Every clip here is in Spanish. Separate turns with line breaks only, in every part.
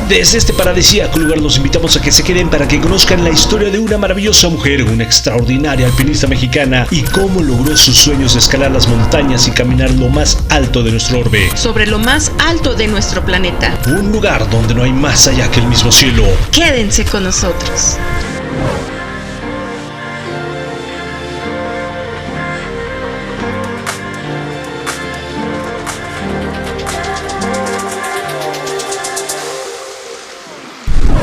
Desde este paradisíaco lugar los invitamos a que se queden para que conozcan la historia de una maravillosa mujer, una extraordinaria alpinista mexicana y cómo logró sus sueños de escalar las montañas y caminar lo más alto de nuestro orbe.
Sobre lo más alto de nuestro planeta.
Un lugar donde no hay más allá que el mismo cielo.
Quédense con nosotros.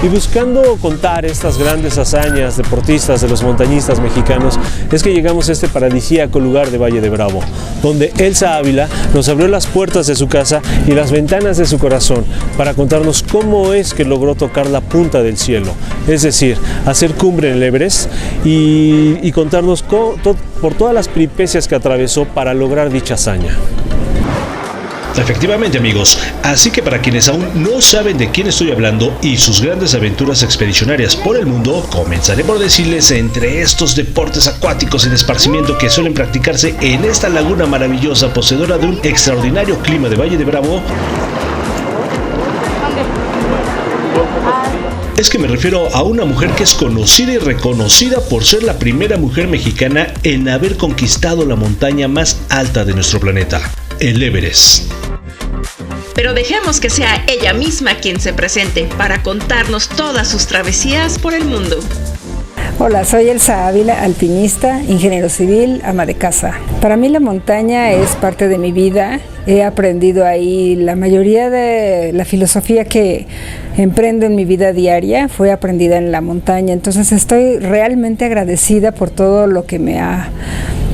Y buscando contar estas grandes hazañas deportistas de los montañistas mexicanos, es que llegamos a este paradisíaco lugar de Valle de Bravo, donde Elsa Ávila nos abrió las puertas de su casa y las ventanas de su corazón para contarnos cómo es que logró tocar la punta del cielo, es decir, hacer cumbre en el Everest y contarnos por todas las peripecias que atravesó para lograr dicha hazaña.
Efectivamente, amigos, así que para quienes aún no saben de quién estoy hablando y sus grandes aventuras expedicionarias por el mundo, comenzaré por decirles entre estos deportes acuáticos y de esparcimiento que suelen practicarse en esta laguna maravillosa poseedora de un extraordinario clima de Valle de Bravo, es que me refiero a una mujer que es conocida y reconocida por ser la primera mujer mexicana en haber conquistado la montaña más alta de nuestro planeta, el Everest.
Pero dejemos que sea ella misma quien se presente para contarnos todas sus travesías por el mundo.
Hola, soy Elsa Ávila, alpinista, ingeniero civil, ama de casa. Para mí la montaña es parte de mi vida. He aprendido ahí la mayoría de la filosofía que emprendo en mi vida diaria fue aprendida en la montaña. Entonces estoy realmente agradecida por todo lo que me ha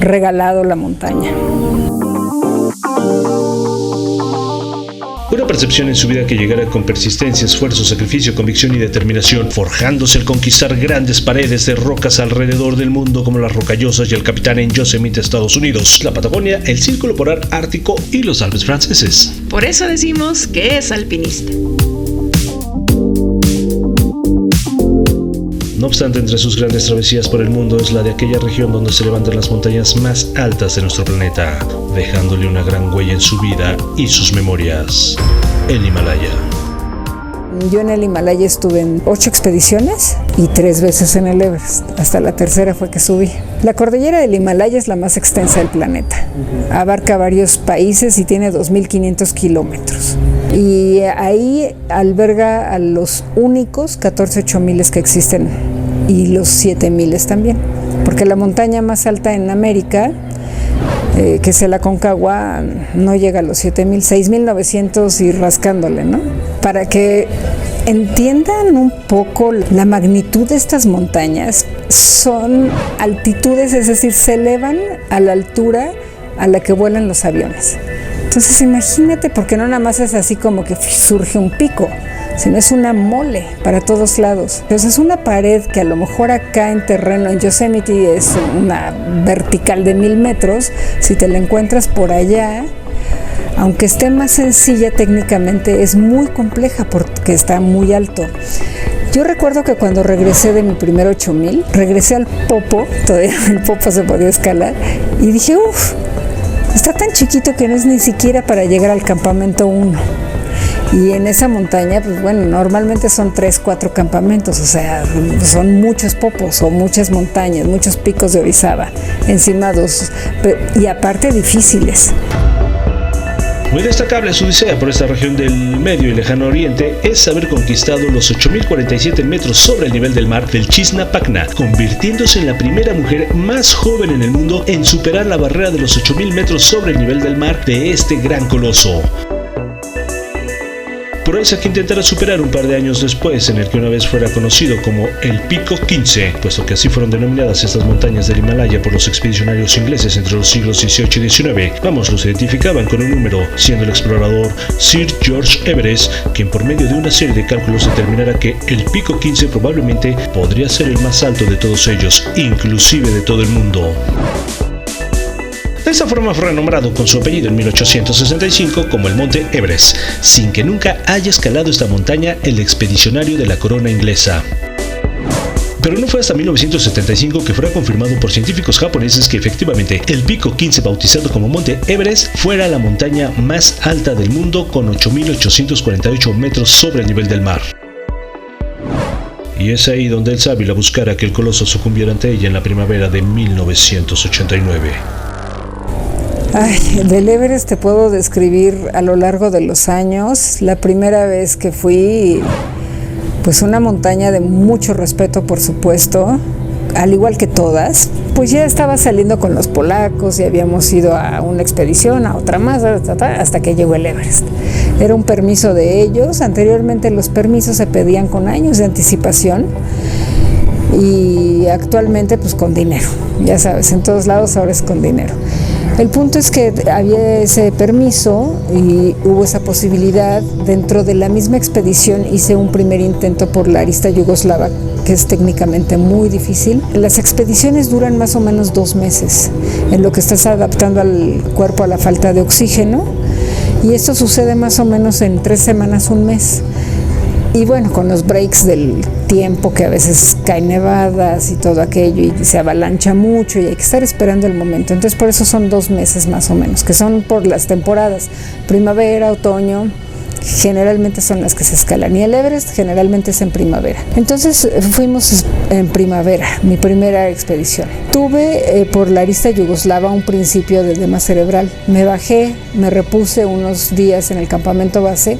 regalado la montaña.
Una percepción en su vida que llegara con persistencia, esfuerzo, sacrificio, convicción y determinación, forjándose al conquistar grandes paredes de rocas alrededor del mundo como las Rocallosas y el Capitán en Yosemite, Estados Unidos, la Patagonia, el Círculo Polar Ártico y los Alpes franceses.
Por eso decimos que es alpinista.
No obstante, entre sus grandes travesías por el mundo es la de aquella región donde se levantan las montañas más altas de nuestro planeta, dejándole una gran huella en su vida y sus memorias, el Himalaya.
Yo en el Himalaya estuve en 8 expediciones y 3 veces en el Everest. Hasta la tercera fue que subí. La cordillera del Himalaya es la más extensa del planeta. Abarca varios países y tiene 2.500 kilómetros. Y ahí alberga a los únicos 14 8000 que existen y los 7000 también. Porque la montaña más alta en América, que es el Aconcagua, no llega a los 7000, 6900 y rascándole, ¿no? Para que entiendan un poco la magnitud de estas montañas, son altitudes, es decir, se elevan a la altura a la que vuelan los aviones. Entonces imagínate, porque no nada más es así como que surge un pico, sino es una mole para todos lados. Entonces es una pared que a lo mejor acá en terreno, en Yosemite, es una vertical de 1000 metros, si te la encuentras por allá, aunque esté más sencilla técnicamente, es muy compleja porque está muy alto. Yo recuerdo que cuando regresé de mi primer 8000, regresé al Popo, todavía el Popo se podía escalar, y dije, está tan chiquito que no es ni siquiera para llegar al campamento 1. Y en esa montaña, pues bueno, normalmente son 3, 4 campamentos, o sea, son muchos popos o muchas montañas, muchos picos de Orizaba, encimados, y aparte difíciles.
Muy destacable su odisea por esta región del Medio y Lejano Oriente es haber conquistado los 8.047 metros sobre el nivel del mar del Chisnapacna, convirtiéndose en la primera mujer más joven en el mundo en superar la barrera de los 8.000 metros sobre el nivel del mar de este gran coloso. Proeza que intentará superar un par de años después, en el que una vez fuera conocido como el Pico 15, puesto que así fueron denominadas estas montañas del Himalaya por los expedicionarios ingleses entre los siglos XVIII y XIX. Ambos los identificaban con un número, siendo el explorador Sir George Everest quien por medio de una serie de cálculos determinara que el Pico 15 probablemente podría ser el más alto de todos ellos, inclusive de todo el mundo. De esta forma fue renombrado con su apellido en 1865 como el Monte Everest, sin que nunca haya escalado esta montaña el expedicionario de la corona inglesa. Pero no fue hasta 1975 que fuera confirmado por científicos japoneses que efectivamente el pico 15, bautizado como Monte Everest, fuera la montaña más alta del mundo con 8.848 metros sobre el nivel del mar. Y es ahí donde el Ávila buscara que el coloso sucumbiera ante ella en la primavera de 1989.
Ay, del Everest te puedo describir a lo largo de los años. La primera vez que fui, pues una montaña de mucho respeto, por supuesto, al igual que todas. Pues ya estaba saliendo con los polacos y habíamos ido a una expedición, a otra más, hasta que llegó el Everest. Era un permiso de ellos. Anteriormente los permisos se pedían con años de anticipación y actualmente pues con dinero. Ya sabes, en todos lados ahora es con dinero. El punto es que había ese permiso y hubo esa posibilidad. Dentro de la misma expedición hice un primer intento por la arista yugoslava, que es técnicamente muy difícil. Las expediciones duran más o menos 2 meses, en lo que estás adaptando al cuerpo a la falta de oxígeno, y esto sucede más o menos en 3 semanas, 1 mes. Y bueno, con los breaks del tiempo, que a veces caen nevadas y todo aquello, y se avalancha mucho y hay que estar esperando el momento. Entonces por eso son 2 meses más o menos, que son por las temporadas, primavera, otoño. Generalmente son las que se escalan, y el Everest generalmente es en primavera. Entonces fuimos en primavera, mi primera expedición. Tuve por la arista yugoslava un principio de edema cerebral. Me bajé, me repuse unos días en el campamento base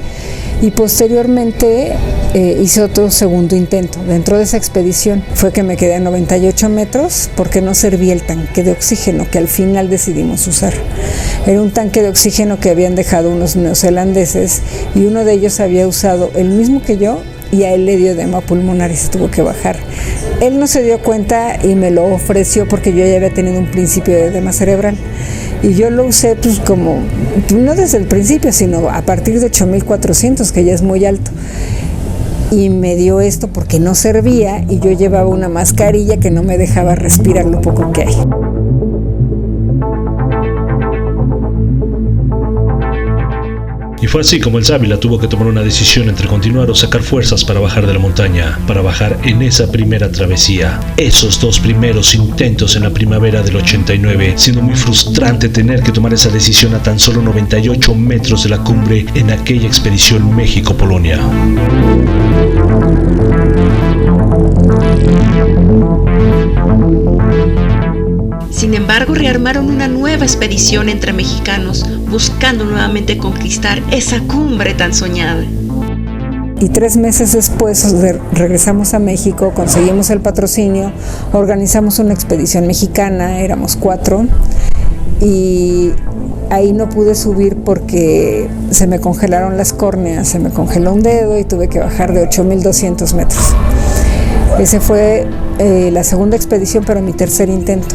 y posteriormente hice otro segundo intento. Dentro de esa expedición fue que me quedé a 98 metros porque no servía el tanque de oxígeno que al final decidimos usar. Era un tanque de oxígeno que habían dejado unos neozelandeses, y uno de ellos había usado el mismo que yo y a él le dio edema pulmonar y se tuvo que bajar. Él no se dio cuenta y me lo ofreció porque yo ya había tenido un principio de edema cerebral. Y yo lo usé pues como, no desde el principio, sino a partir de 8.400, que ya es muy alto. Y me dio esto porque no servía y yo llevaba una mascarilla que no me dejaba respirar lo poco que hay.
Y fue así como el Ávila tuvo que tomar una decisión entre continuar o sacar fuerzas para bajar de la montaña, para bajar en esa primera travesía. Esos 2 primeros intentos en la primavera del 89, siendo muy frustrante tener que tomar esa decisión a tan solo 98 metros de la cumbre en aquella expedición México-Polonia.
Sin embargo, rearmaron una nueva expedición entre mexicanos, buscando nuevamente conquistar esa cumbre tan soñada.
Y 3 meses después regresamos a México, conseguimos el patrocinio, organizamos una expedición mexicana, éramos 4, y ahí no pude subir porque se me congelaron las córneas, se me congeló un dedo y tuve que bajar de 8.200 metros. Ese fue la segunda expedición, pero mi tercer intento.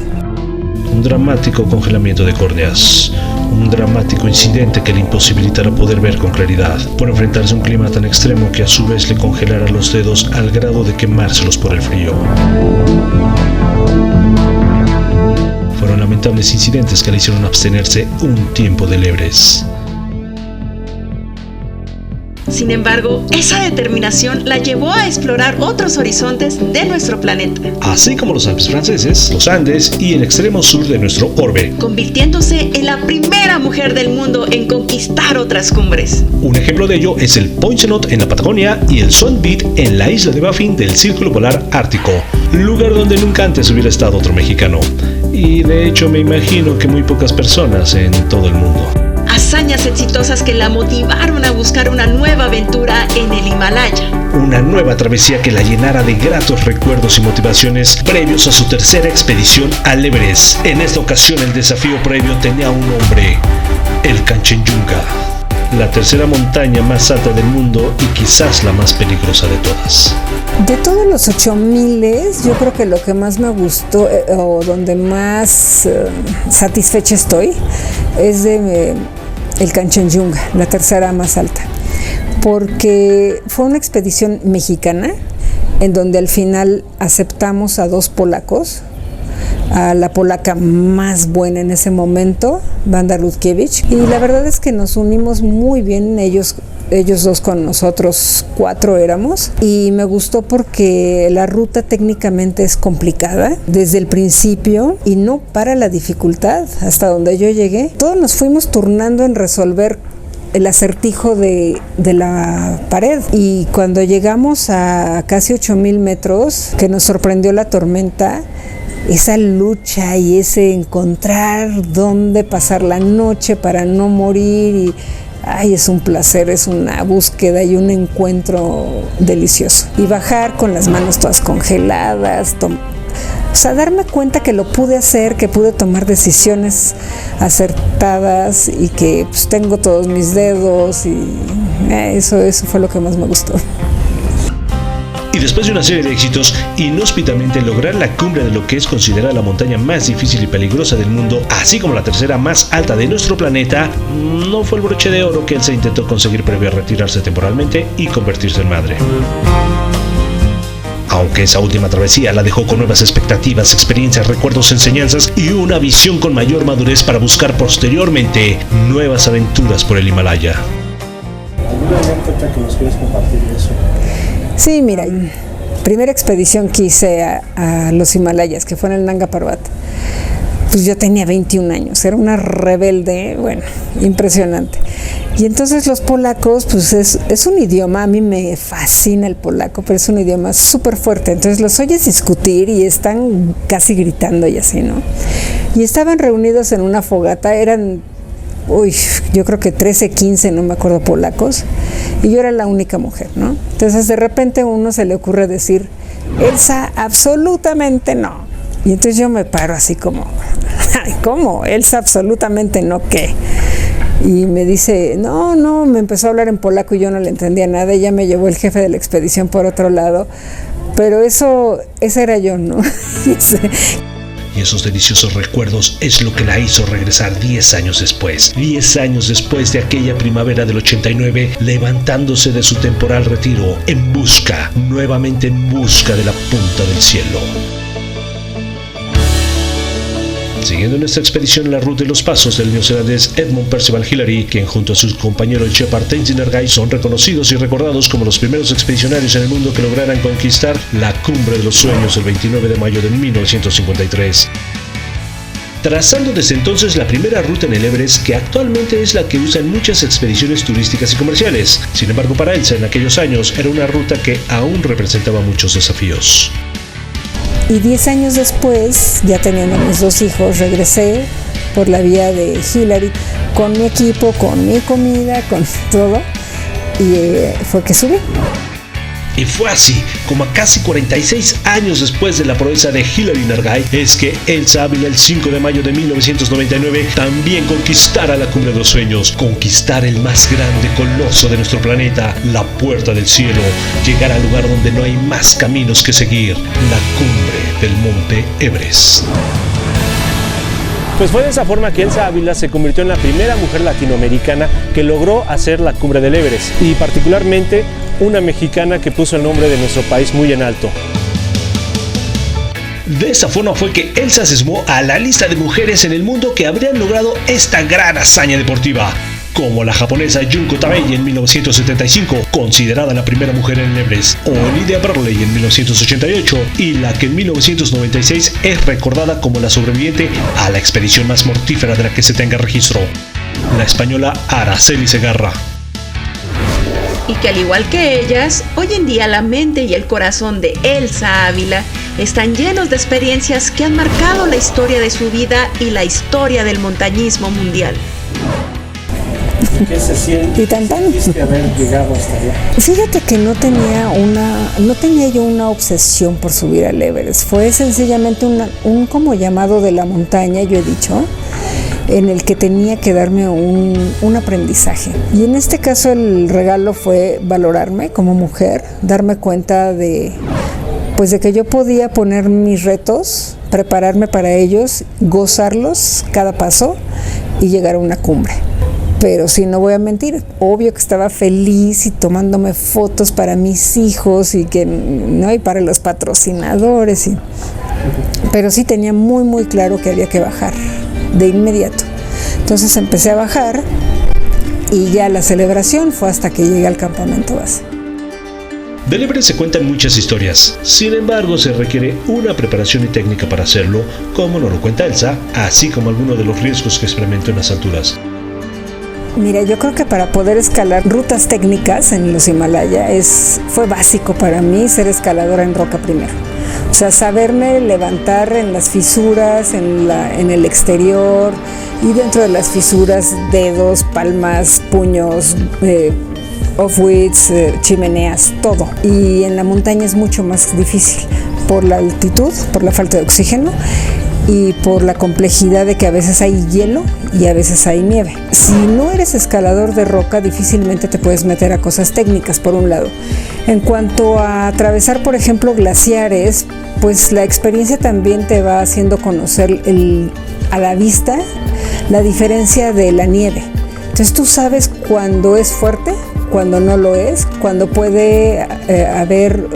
Un dramático congelamiento de córneas, un dramático incidente que le imposibilitara poder ver con claridad, por enfrentarse a un clima tan extremo que a su vez le congelara los dedos al grado de quemárselos por el frío. Fueron lamentables incidentes que le hicieron abstenerse un tiempo del Everest.
Sin embargo, esa determinación la llevó a explorar otros horizontes de nuestro planeta,
así como los Alpes franceses, los Andes y el extremo sur de nuestro orbe,
convirtiéndose en la primera mujer del mundo en conquistar otras cumbres.
Un ejemplo de ello es el Poinsonot en la Patagonia y el Sundbeat en la isla de Baffin del Círculo Polar Ártico, lugar donde nunca antes hubiera estado otro mexicano. Y de hecho me imagino que muy pocas personas en todo el mundo.
Hazañas exitosas que la motivaron a buscar una nueva aventura en el Himalaya.
Una nueva travesía que la llenara de gratos recuerdos y motivaciones previos a su tercera expedición al Everest. En esta ocasión el desafío previo tenía un nombre: el Kanchenjunga, la tercera montaña más alta del mundo y quizás la más peligrosa de todas.
De todos los 8.000, yo creo que lo que más me gustó o donde más satisfecha estoy es de el Kanchenjunga, la tercera más alta, porque fue una expedición mexicana en donde al final aceptamos a 2 polacos, a la polaca más buena en ese momento, Wanda Rutkiewicz, y la verdad es que nos unimos muy bien. Ellos ellos 2 con nosotros 4 éramos, y me gustó porque la ruta técnicamente es complicada desde el principio y no para la dificultad hasta donde yo llegué. Todos nos fuimos turnando en resolver el acertijo de la pared, y cuando llegamos a casi 8,000 metros, que nos sorprendió la tormenta, esa lucha y ese encontrar dónde pasar la noche para no morir, y es un placer, es una búsqueda y un encuentro delicioso. Y bajar con las manos todas congeladas, o sea, darme cuenta que lo pude hacer, que pude tomar decisiones acertadas y que pues, tengo todos mis dedos, y eso fue lo que más me gustó.
Y después de una serie de éxitos, inhóspitamente lograr la cumbre de lo que es considerada la montaña más difícil y peligrosa del mundo, así como la tercera más alta de nuestro planeta, no fue el broche de oro que Elsa intentó conseguir previo a retirarse temporalmente y convertirse en madre. Aunque esa última travesía la dejó con nuevas expectativas, experiencias, recuerdos, enseñanzas y una visión con mayor madurez para buscar posteriormente nuevas aventuras por el Himalaya.
¿Alguna anécdota que nos quieras compartir de eso?
Sí, mira, primera expedición que hice a los Himalayas, que fue en el Nanga Parbat, pues yo tenía 21 años, era una rebelde, bueno, impresionante. Y entonces los polacos, pues es un idioma, a mí me fascina el polaco, pero es un idioma súper fuerte, entonces los oyes discutir y están casi gritando y así, ¿no? Y estaban reunidos en una fogata, eran, yo creo que 13, 15, no me acuerdo, polacos, y yo era la única mujer, ¿no? Entonces de repente a uno se le ocurre decir, Elsa, absolutamente no. Y entonces yo me paro así como, ¿cómo? Elsa, absolutamente no, ¿qué? Y me dice, no, me empezó a hablar en polaco y yo no le entendía nada. Ella me llevó el jefe de la expedición por otro lado, pero esa era yo, ¿no?
Y esos deliciosos recuerdos es lo que la hizo regresar 10 años después. 10 años después de aquella primavera del 89, levantándose de su temporal retiro, nuevamente en busca de la punta del cielo. Siguiendo en esta expedición la ruta y los pasos del neozelandés Edmund Percival Hillary, quien junto a su compañero el Shepard Tenzin Norgay son reconocidos y recordados como los primeros expedicionarios en el mundo que lograran conquistar la cumbre de los sueños el 29 de mayo de 1953. Trazando desde entonces la primera ruta en el Everest, que actualmente es la que usan muchas expediciones turísticas y comerciales. Sin embargo, para Elsa en aquellos años era una ruta que aún representaba muchos desafíos.
Y 10 años después, ya teniendo mis 2 hijos, regresé por la vía de Hillary con mi equipo, con mi comida, con todo, y fue que subí.
Y fue así, como a casi 46 años después de la proeza de Hillary Norgay, es que Elsa Ávila el 5 de mayo de 1999 también conquistara la cumbre de los sueños, conquistar el más grande coloso de nuestro planeta, la puerta del cielo, llegar al lugar donde no hay más caminos que seguir, la cumbre del monte Everest.
Pues fue de esa forma que Elsa Ávila se convirtió en la primera mujer latinoamericana que logró hacer la cumbre del Everest, y particularmente una mexicana que puso el nombre de nuestro país muy en alto.
De esa forma fue que Elsa se sumó a la lista de mujeres en el mundo que habrían logrado esta gran hazaña deportiva, como la japonesa Junko Tabei en 1975, considerada la primera mujer en el Everest, o Lydia Burley en 1988, y la que en 1996 es recordada como la sobreviviente a la expedición más mortífera de la que se tenga registro, la española Araceli Segarra.
Y que al igual que ellas, hoy en día la mente y el corazón de Elsa Ávila están llenos de experiencias que han marcado la historia de su vida y la historia del montañismo mundial.
¿Qué se siente?
Y tan.
Haber llegado hasta allá.
Fíjate que no tenía yo una obsesión por subir al Everest. Fue sencillamente un como llamado de la montaña, yo he dicho, en el que tenía que darme un aprendizaje. Y en este caso el regalo fue valorarme como mujer, darme cuenta de que yo podía poner mis retos, prepararme para ellos, gozarlos cada paso y llegar a una cumbre. Pero sí, no voy a mentir, obvio que estaba feliz y tomándome fotos para mis hijos y para los patrocinadores. Pero sí tenía muy, muy claro que había que bajar de inmediato. Entonces empecé a bajar y ya la celebración fue hasta que llegué al campamento base.
Del Everest se cuentan muchas historias, sin embargo se requiere una preparación y técnica para hacerlo, como nos lo cuenta Elsa, así como algunos de los riesgos que experimentó en las alturas.
Mira, yo creo que para poder escalar rutas técnicas en los Himalaya fue básico para mí ser escaladora en roca primero. O sea, saberme levantar en las fisuras, en el exterior y dentro de las fisuras, dedos, palmas, puños, off-widths, chimeneas, todo. Y en la montaña es mucho más difícil por la altitud, por la falta de oxígeno y por la complejidad de que a veces hay hielo y a veces hay nieve. Si no eres escalador de roca, difícilmente te puedes meter a cosas técnicas, por un lado. En cuanto a atravesar, por ejemplo, glaciares, pues la experiencia también te va haciendo conocer a la vista la diferencia de la nieve. Entonces tú sabes cuándo es fuerte, cuando no lo es, cuando puede haber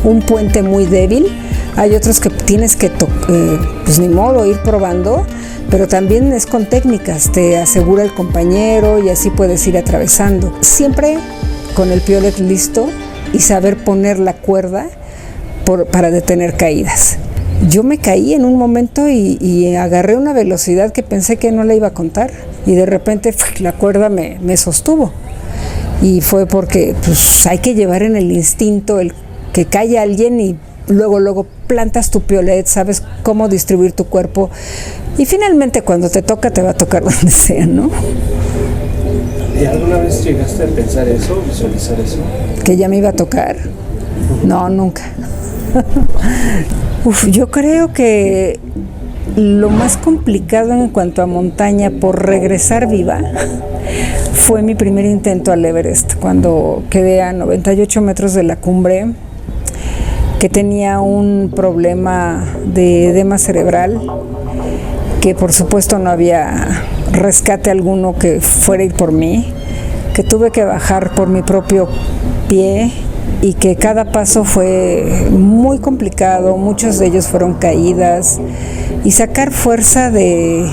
un puente muy débil. Hay otros que tienes que, pues ni modo, ir probando, pero también es con técnicas, te asegura el compañero y así puedes ir atravesando. Siempre con el piolet listo y saber poner la cuerda para detener caídas. Yo me caí en un momento y agarré una velocidad que pensé que no la iba a contar y de repente la cuerda me sostuvo. Y fue porque pues, hay que llevar en el instinto el que cae alguien y luego plantas tu piolet, sabes cómo distribuir tu cuerpo y finalmente cuando te toca, te va a tocar donde sea, ¿no?
¿Y alguna vez llegaste a pensar eso, visualizar eso?
¿Que ya me iba a tocar? No, nunca. Yo creo que lo más complicado en cuanto a montaña por regresar viva fue mi primer intento al Everest, cuando quedé a 98 metros de la cumbre, que tenía un problema de edema cerebral, que por supuesto no había rescate alguno que fuera a ir por mí, que tuve que bajar por mi propio pie y que cada paso fue muy complicado, muchos de ellos fueron caídas y sacar fuerza de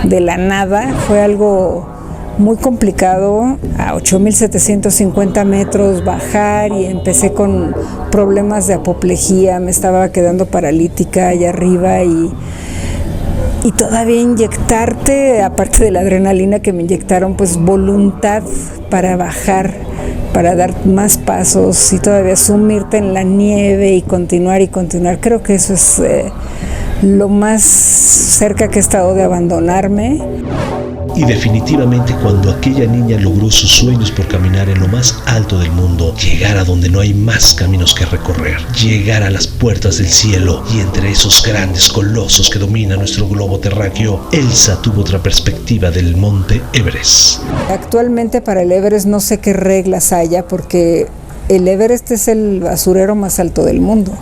la nada fue algo muy complicado. A 8,750 metros bajar y empecé con problemas de apoplejía, me estaba quedando paralítica allá arriba y todavía inyectarte, aparte de la adrenalina que me inyectaron, pues voluntad para bajar, para dar más pasos y todavía sumirte en la nieve y continuar. Creo que eso es lo más cerca que he estado de abandonarme.
Y definitivamente cuando aquella niña logró sus sueños por caminar en lo más alto del mundo, llegar a donde no hay más caminos que recorrer, llegar a las puertas del cielo y entre esos grandes colosos que dominan nuestro globo terráqueo, Elsa tuvo otra perspectiva del monte Everest.
Actualmente para el Everest no sé qué reglas haya porque el Everest es el basurero más alto del mundo.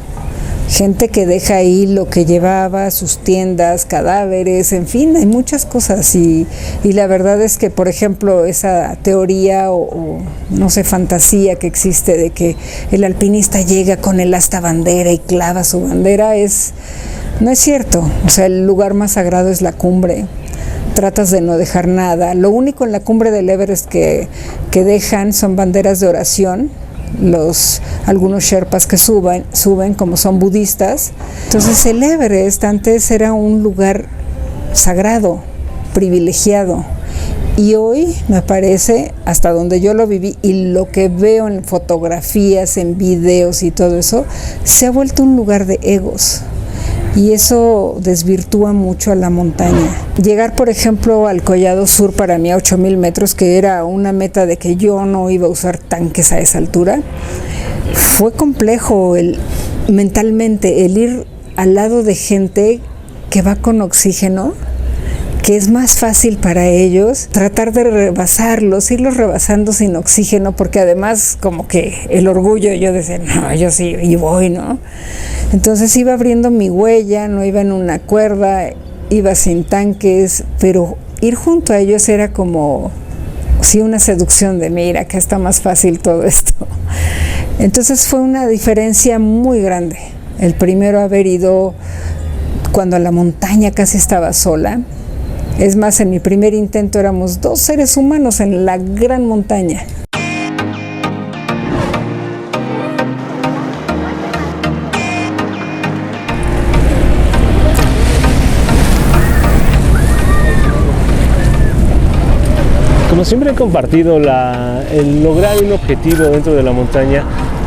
Gente que deja ahí lo que llevaba, sus tiendas, cadáveres, en fin, hay muchas cosas y la verdad es que, por ejemplo, esa teoría o no sé, fantasía que existe de que el alpinista llega con el asta bandera y clava su bandera, no es cierto. O sea, el lugar más sagrado es la cumbre. Tratas de no dejar nada. Lo único en la cumbre del Everest que dejan son banderas de oración. Algunos sherpas que suben como son budistas. Entonces el Everest antes era un lugar sagrado, privilegiado, y hoy me parece, hasta donde yo lo viví y lo que veo en fotografías, en videos y todo eso, se ha vuelto un lugar de egos. Y eso desvirtúa mucho a la montaña. Llegar, por ejemplo, al Collado Sur para mí a 8,000 metros, que era una meta de que yo no iba a usar tanques a esa altura, fue complejo mentalmente el ir al lado de gente que va con oxígeno, que es más fácil para ellos tratar de rebasarlos, irlos rebasando sin oxígeno, porque además como que el orgullo, yo decía, no, yo sí, y voy, ¿no? Entonces iba abriendo mi huella, no iba en una cuerda, iba sin tanques, pero ir junto a ellos era como, sí, una seducción de, mira, que está más fácil todo esto. Entonces fue una diferencia muy grande. El primero haber ido cuando la montaña casi estaba sola, Es más, en mi primer intento éramos 2 seres humanos en la gran montaña.
Como siempre he compartido, el lograr un objetivo dentro de la montaña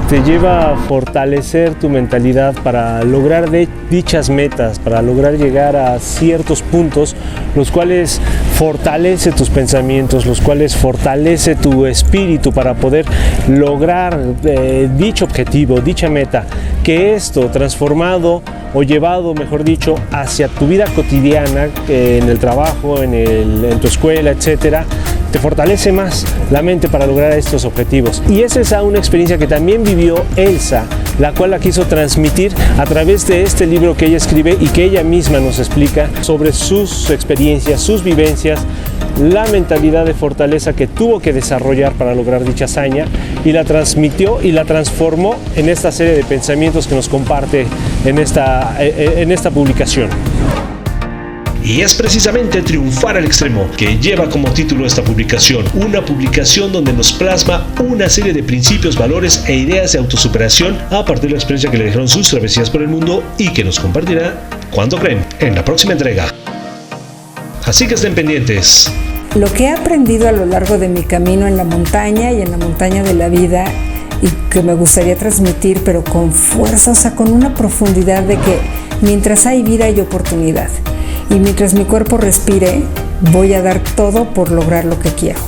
te lleva a fortalecer tu mentalidad para lograr dichas metas, para lograr llegar a ciertos puntos, los cuales fortalece tus pensamientos, los cuales fortalece tu espíritu para poder lograr dicho objetivo, dicha meta, que esto transformado o llevado, mejor dicho, hacia tu vida cotidiana, en el trabajo, en tu escuela, etcétera, te fortalece más la mente para lograr estos objetivos. Y esa es una experiencia que también vivió Elsa, la cual la quiso transmitir a través de este libro que ella escribe y que ella misma nos explica sobre sus experiencias, sus vivencias, la mentalidad de fortaleza que tuvo que desarrollar para lograr dicha hazaña, y la transmitió y la transformó en esta serie de pensamientos que nos comparte en esta publicación.
Y es precisamente Triunfar al Extremo que lleva como título esta publicación, una publicación donde nos plasma una serie de principios, valores e ideas de autosuperación a partir de la experiencia que le dejaron sus travesías por el mundo y que nos compartirá, ¿cuándo creen?, en la próxima entrega. Así que estén pendientes.
Lo que he aprendido a lo largo de mi camino en la montaña y en la montaña de la vida, y que me gustaría transmitir, pero con fuerza, o sea, con una profundidad de que mientras hay vida hay oportunidad. Y mientras mi cuerpo respire, voy a dar todo por lograr lo que quiero.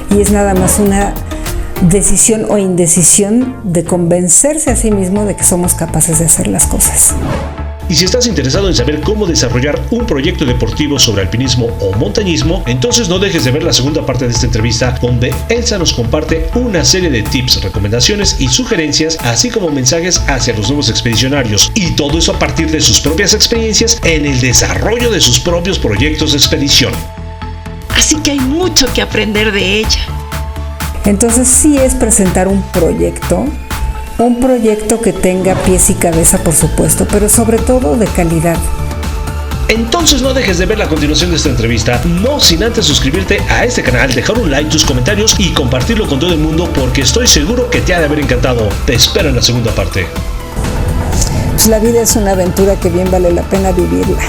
Y es nada más una decisión o indecisión de convencerse a sí mismo de que somos capaces de hacer las cosas.
Y si estás interesado en saber cómo desarrollar un proyecto deportivo sobre alpinismo o montañismo, entonces no dejes de ver la segunda parte de esta entrevista, donde Elsa nos comparte una serie de tips, recomendaciones y sugerencias, así como mensajes hacia los nuevos expedicionarios, y todo eso a partir de sus propias experiencias en el desarrollo de sus propios proyectos de expedición.
Así que hay mucho que aprender de ella.
Entonces sí es presentar un proyecto que tenga pies y cabeza, por supuesto, pero sobre todo de calidad.
Entonces no dejes de ver la continuación de esta entrevista, no sin antes suscribirte a este canal, dejar un like, tus comentarios y compartirlo con todo el mundo, porque estoy seguro que te ha de haber encantado. Te espero en la segunda parte.
Pues la vida es una aventura que bien vale la pena vivirla.